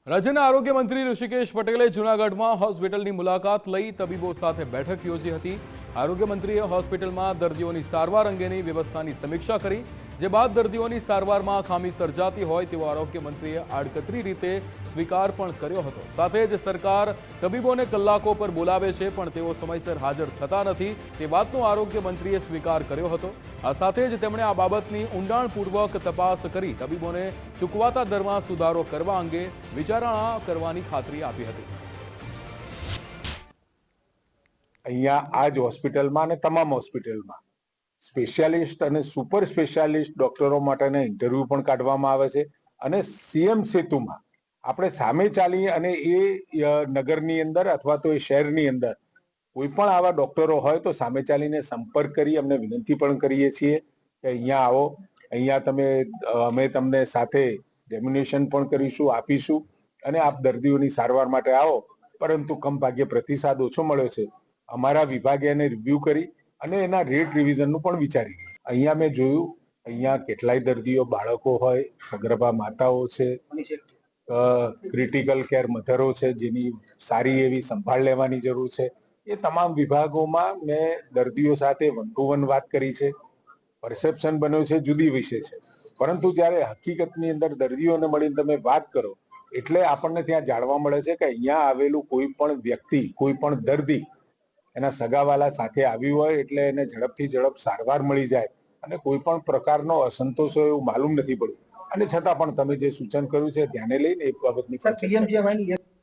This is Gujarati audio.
રાજ્યના આરોગ્ય મંત્રી ઋષિકેશ પટેલે જૂનાગઢમાં હોસ્પિટલની મુલાકાત લઈ તબીબો સાથે બેઠક યોજી હતી। આરોગ્ય મંત્રીએ હોસ્પિટલમાં દર્દીઓની સારવાર અંગેની વ્યવસ્થાની સમીક્ષા કરી, જે બાદ દર્દીઓની સારવારમાં ખામી સર્જાતી હોય તેવો આરોગ્ય મંત્રીએ આડકતરી રીતે સ્વીકાર પણ કર્યો હતો। સાથે જ સરકાર તબીબોને કલાકો પર બોલાવે છે પણ તેઓ સમયસર હાજર થતા નથી તે વાતનો આરોગ્ય મંત્રીએ સ્વીકાર કર્યો હતો। આ સાથે જ તેમણે આ બાબતની ઊંડાણપૂર્વક તપાસ કરી તબીબોને ચૂકવાતા દરમાં સુધારો કરવા અંગે વિચારણા કરવાની ખાતરી આપી હતી। અહીંયા આ જ હોસ્પિટલમાં અને તમામ હોસ્પિટલમાં સ્પેશિયાલિસ્ટ અને સુપર સ્પેશિયાલિસ્ટ ડોક્ટરો માટેના ઇન્ટરવ્યુ પણ કાઢવામાં આવે છે અને સીએમ સેતુમાં આપણે સામે ચાલી અને એ નગરની અંદર અથવા તો એ શહેરની અંદર કોઈ પણ આવા ડોક્ટરો હોય તો સામે ચાલીને સંપર્ક કરી અમને વિનંતી પણ કરીએ છીએ કે અહીંયા આવો, અહીંયા અમે તમને સાથે ડેમ્યુનેશન પણ કરીશું, આપીશું અને આપ દર્દીઓની સારવાર માટે આવો, પરંતુ કમ ભાગ્ય પ્રતિસાદ ઓછો મળ્યો છે। અમારા વિભાગે એને રિવ્યુ કરી અને એના રેટ રિવિઝનનું પણ વિચારી। અહીંયા મેં જોયું, અહીંયા કેટલાય દર્દીઓ બાળકો હોય, સગર્ભા માતાઓ છે, ક્રિટિકલ કેર મધરો છે જેની સારી એવી સંભાળ લેવાની જરૂર છે। એ તમામ વિભાગોમાં મેં દર્દીઓ સાથે વન ટુ વન વાત કરી છે। પરસેપ્શન બન્યો છે જુદી વિષય છે, પરંતુ જ્યારે હકીકતની અંદર દર્દીઓને મળીને તમે વાત કરો એટલે આપણને ત્યાં જાણવા મળે છે કે અહીંયા આવેલું કોઈ પણ વ્યક્તિ, કોઈ પણ દર્દી એના સગાવાલા સાથે આવ્યું હોય એટલે એને ઝડપથી ઝડપ સારવાર મળી જાય અને કોઈ પણ પ્રકારનો અસંતોષ હોય એવું માલુમ નથી પડતું। અને છતાં પણ તમે જે સૂચન કર્યું છે ધ્યાને લઈને એક બાબતની